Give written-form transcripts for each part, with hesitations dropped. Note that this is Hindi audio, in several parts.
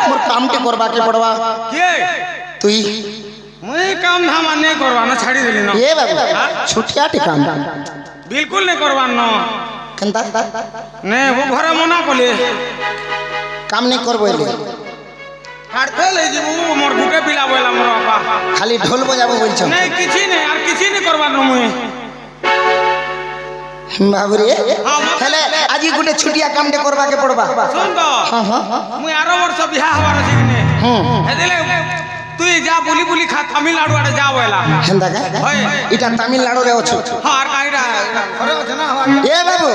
मोर काम के करबा के पड़वा के तुई मैं काम धाम नहीं करवा ना छाड़ी देली ना ये बाबू छुटिया टे काम बिल्कुल नहीं करवा ना केनता नहीं वो घरे मना कोले काम नहीं करबो ले काटते ले जीबू मोर भूखे पिलावेला मोर बापा खाली ढोल बजाबो बोल छ नहीं किछि नहीं यार किछि नहीं करवा ना मुई बाबू रे हेले आज गुटे छुटिया काम दे करबा के पड़बा सुन तो हां हां मुई आरो वर्ष बियाह हवार अछि ने हेदेले तू जा बुली बुली खा तमिलनाडु आड़े जा बोला हेंदा का इटा तमिलनाडु रे अछ हां आर काईडा घरे अछि ना ए बाबू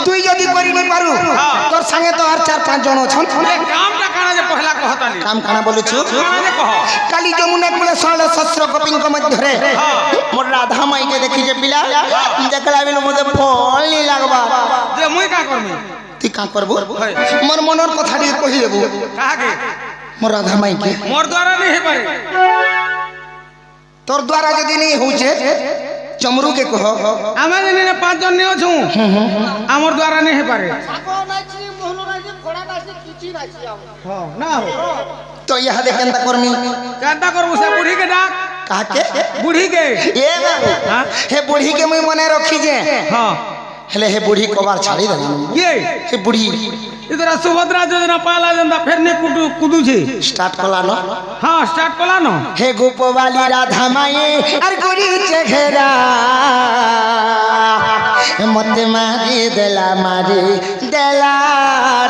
तुई जदी करि नहीं पारु तोर संगे तो आर 4-5 जण छन काम टा काना जे पहला कहतानी काम काना बोलु छु काना जे कह काली जमुना कुले साले शस्त्र गोपिन को मध्य रे मोर राधा माई के देखि जे पिला देखला बिलो मते फल नी लागबा जे मुई का करमी ती का करबो मोर मनर कथा डी कहि देबो कहा के मोर राधा माई के मोर द्वारा नहीं है पारे तोर द्वारा जदी नहीं होचे चमरू के कह आमे ने 5 जन ने छु हमर द्वारा नहीं है पारे साको नाची मोहनो नाची घोड़ा नाची किछि नाची आव हां ना हो तो यह दे केनता करमी केनता करबो से बूढ़ी के डाक कहा के बूढ़ी के ए बाबू हां हे बूढ़ी के मुई मने रखी जे हां हेले हे बूढ़ी कोबार छाड़ी दे ये हे बूढ़ी इधर सुभद्रा योजना पाला जंदा फिर ने कुदू छे स्टार्ट कला न हां स्टार्ट कला न हे गोप वाली राधा माई अर गोरी चेहरा मत मारी देला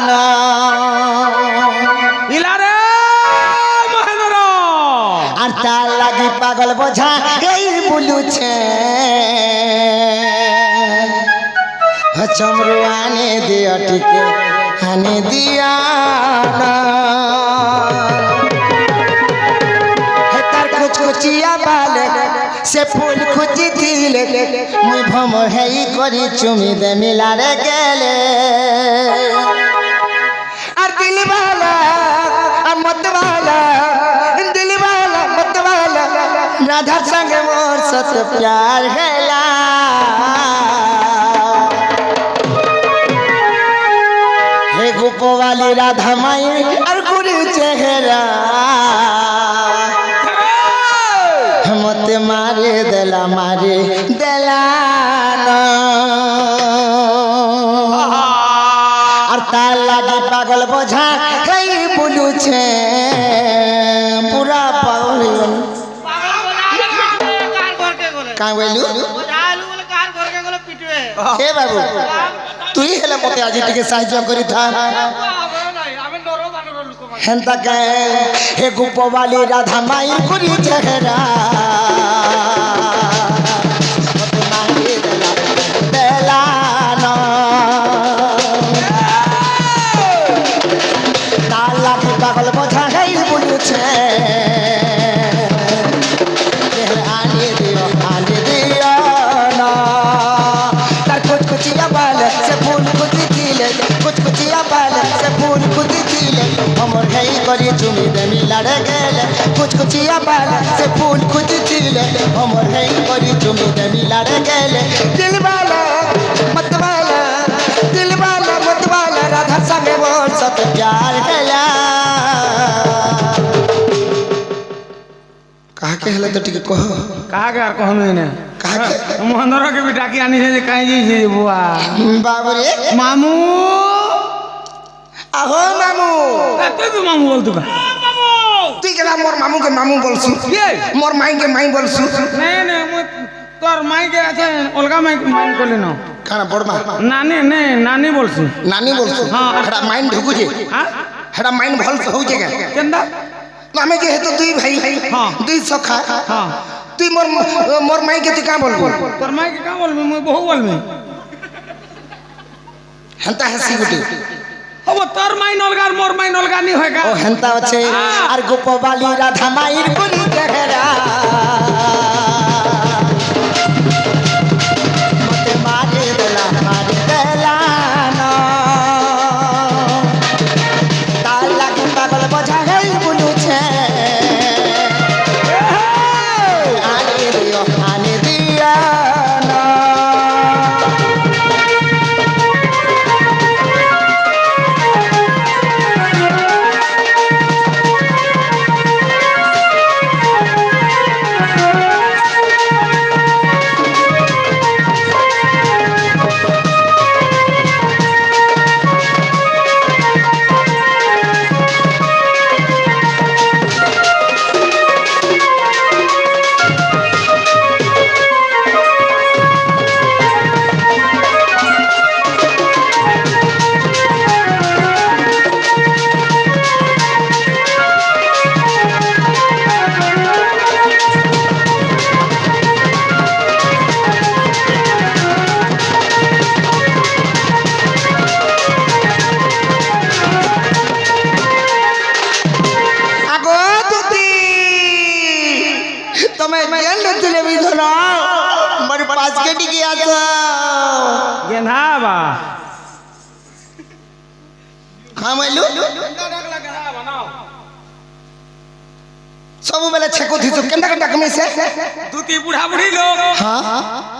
न इला रे महेंद्र আর তার লাগি পাগল বোঝা এই বুলুছে চমরু আনে দিও টিকে আনে দিয়া তার কুচকুচিয়া বাল সে ফুল খুঁজি দিলে মুই ভম হেই করি চুমি দে মিলারে গেলে আর দিলওয়ালা আর মতওয়ালা दिलवाला मतवाला राधा संग मोर सत प्यार हैला हे गोप वाली राधा माई और गुरु चेहरा मत मारे देला और तार लागी पागल बोझा कई बोलू छे पूरा पागल का बोलू हे बाबू तू ही हेले मते आज टिके साहाय्य करी था हेंता के हे गोप वाली राधा माई गुरी चेहरा मत मारी देला न ताला के पागल बोझा गई बोलू छे आने दियो ना तार कुचकुचिया बाल से फूल कुची दिले कुचकुचिया बाल से फूल कुची दिले हमर गई करी चुमी दे मिलाड़े गेले कुचकुचिया बाल से फूल कुची दिले हमर गई करी चुमी दे मिलाड़े गेले दिलवाला मतवाला राधा संगे मोर सत प्यार कैला कहा के हले तो ठीक कह कहा के कह ने कहा के महेंद्र के बेटा की आनी से काई जी छे बुआ बाबू रे मामू आहो मामू तू मामू बोल तू मामू तू केला मोर मामू के मामू बोलसु ये मोर माई के माई बोलसु नहीं तोर माई के আছে अलगा माई कोले न खाना बड़मा नानी बोलसु नानी बोलसु हां हड़ा माइन ढुकु जे हां हड़ा माइन भल हो जेगा केंदा हमें जे तो दुई भाई हां दुई सखा हां तू मोर माई के तू का बोलबो तोर माई के का बोलबे मैं बहु बोलबे हंता हसी गुटी अब तोर माई नलगा मोर माई नलगा नहीं होएगा ओ हंता আছে আর গোপবালী রাধা মাইর গুলি চেহারা মতে মারে দেলা না তার লাগি পাগল বোঝা গই বুলুছে আনে দিও না তুমি জেল তুলে বিধল আমার পাঁচ কেটি কি আছে গেনা বা হ্যাঁ মাইলু ସବୁ ବେଲେ ଛେକୁ ଥିଛୁ କେନ୍ତା କେନ୍ତା କମିছে দুটি বুড়া বুড়ি লোক ହଁ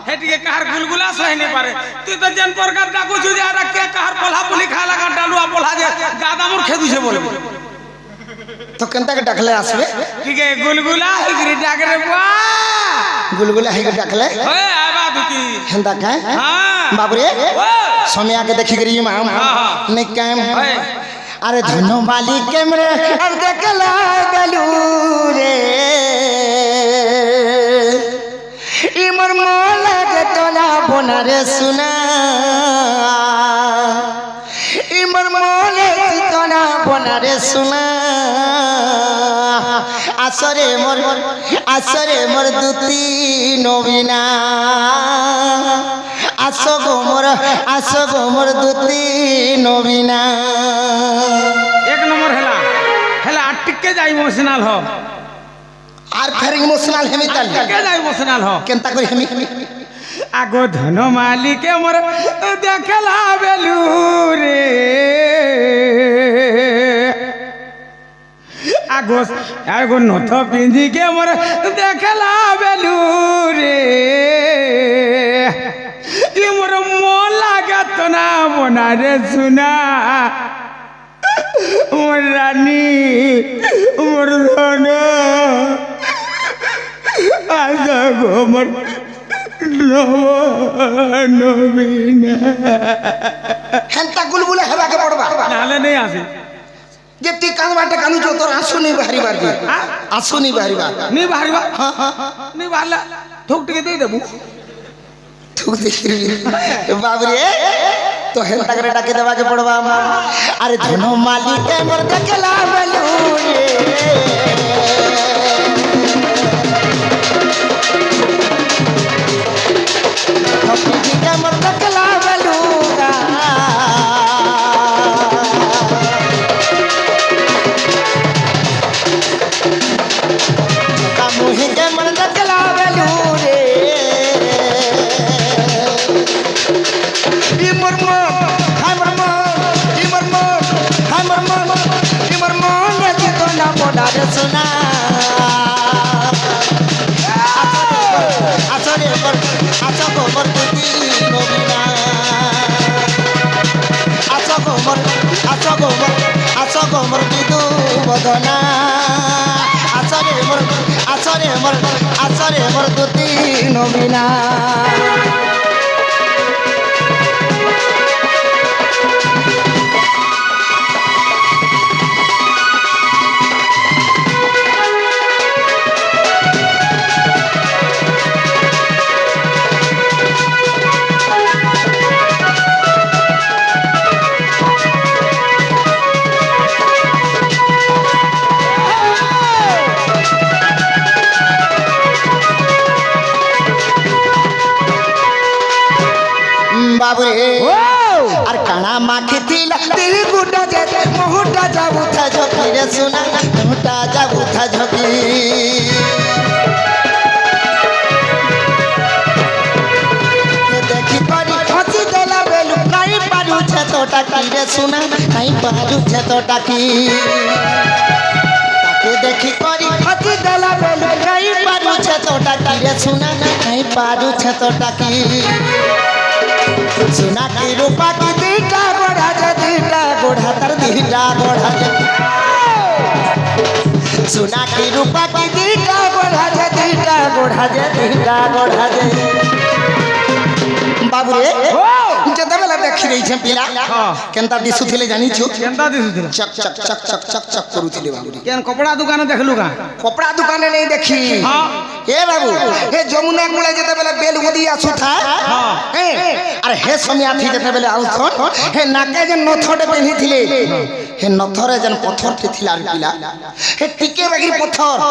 হেটিকে কাহার গুলগুলা সহে নে পারে তুই তো জেন প্রকার ডাকুছু যে আর কে কাহার পলহা পুলি খা লাগা ডালুয়া পলহা যে গাদা মোর খেদুছে বলে তো কেন্তা কে ডাকলে আসবে ঠিক আছে গুলগুলা হিগরি ডাকে রে বা গুলগুলা হেগে ডাকলে ওই আবা দুটি হেন্তা কায় হ্যাঁ বাবুরে ও সময়া কে দেখি গরি মাম নে কাম ওই अरे धनो माली कैमरे अब देखला गलू रे इमर मोला के तोला बोना रे सुना इमर मोले तोला बोना रे सुना आसरे मोर दुती नवीना आसो गो मोर दुती नवीना एक नंबर हेला हेला टिके जाई इमोशनल हो আর ফের ইমোশনাল হেমি তালি টিকে যাই ইমোশনল हो কেনতা করি হেমি আগো ধন মালিকে মোর দেখলা বেলু রে আগো নথ পিঁধিকে মোর দেখলা বেলু রে ই মোর মন লাগত না মনা রে সুনা মোর রানী মোর ধন আজা গো মোর নবীনা হেনতা গুলগুলে হেবাকে পড়বা নালে নেই আসে যে তুই কানবাটা কানু তো তোর আসুনি বাহারিবার দি আসুনি বাহারিবার নি বাহারিবা হ্যাঁ হ্যাঁ নি বাহারলা ঠোক টিকে দেই দেবু ঠিক দেখি বাবরে তো হেনতা করে ডাকে দেবাকে পড়বা আরে ধনো মালিক মোর দেখলা বেলু রে ठीक है मर देखला बेलूगा मुही के मर देखला बेलू रे इमर मोर हाय मर मोर इमर मोर हाय मर मोर इमर मोर ने तो ना बोला रे सुना आसरे पर आसा को मर दुती नवीना आसा को मर बिदु बदना आसरे मर दुती नवीना बाबरे আর কানা মাখি দিলা তিল গুটা যে মুহটা যাবু থা ঝকি রে সুনা মুহটা যাবু থা ঝকি দেখি করি হসি দেলা বেলু কাই পারু ছে তো টাকি রে সুনা কাই পারু ছে তো টাকি তাকে দেখি করি হসি দেলা বেলু কাই পারু ছে তো টাকি রে সুনা কাই পারু ছে তো টাকি सुना की रूपा की दीटा गोढ़ा तर दीटा गोढ़ा सुना की रूपा की दीटा गोढ़ा बाबूरे जदा बेला देखी रही छे पिला केनता दिसुथिले जानी छु केनता दिसुथिले चक चक चक चक चक चक करूथिले बाबूरे केन कपड़ा दुकान देखलु का कपड़ा दुकान नहीं देखी हां ए बाबू हे जमुना कूले जदा बेला बेल उदी आसु था हां हे अरे हे समय आथी जदा बेला आउथन हे नाके जे नथडे पेनी थिले हे नथरे जन पत्थर थे थिला पिला हे टिके बागी पत्थर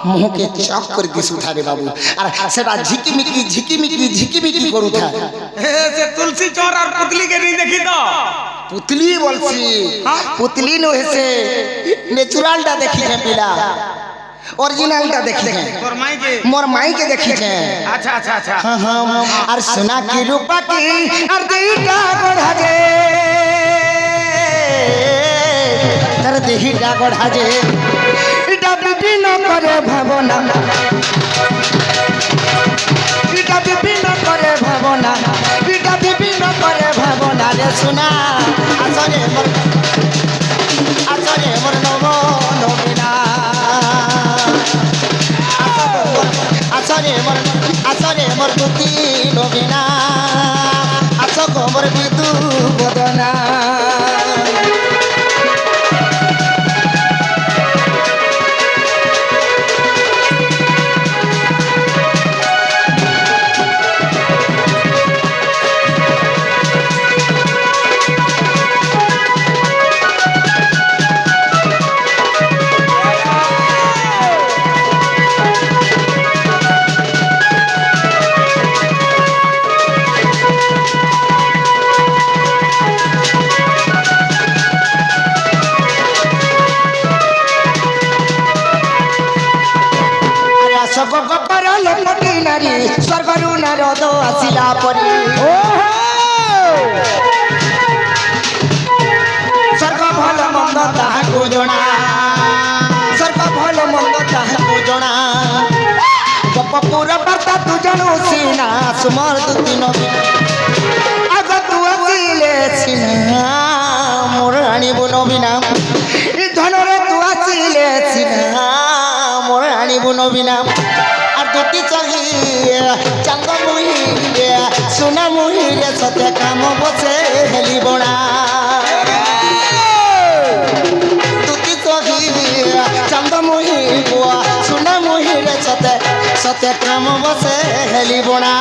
मुंह के चक कर दिसु था रे बाबू अरे सेटा झिकी मिकी करू था से तुलसी चौर और पुतली के नहीं देखी तो पुतली बोलसी पुतली नो हे से नेचुरल डा देखी है पिला অরিজিনালটা দেখিছে তোর মাইকে মোর মাইকে দেখিছে আচ্ছা আচ্ছা আচ্ছা আর সোনা কি রূপা কি আর দেহিটা গড়া যে তার দেহিটা গড়া যে এটা বিভিন্ন করে ভাবনা এটা বিভিন্ন করে ভাবনা এটা বিভিন্ন করে ভাবনা রে সোনা আসরে মোর নব নবীনা আসরে মোর দুতি নবীনা আসক মোর বিদু বদনা নারী স্বর্গরু নারদ আসিলা পরে স্বর্গ ভাল মন্দ তাহাକୁ জଣା স্বর্গ ভাল মন্দ তাহাକୁ জଣା গপপুর বার্তা তু জানু সিনা সুমর দুতি নবীনা আগ তু আসিলে সিনা মোর আনিবু নবীনা ধনরে তু আসিলে সিনা মোর আনিবু নবীনা দুটি চহি চান্দ মুহিরে সোনা মুহিরে সতে কাম বসে হেলি বণা দুটি চহি চান্দ মুহি সোনা মুহিরে সতে কাম বসে হেলি বণা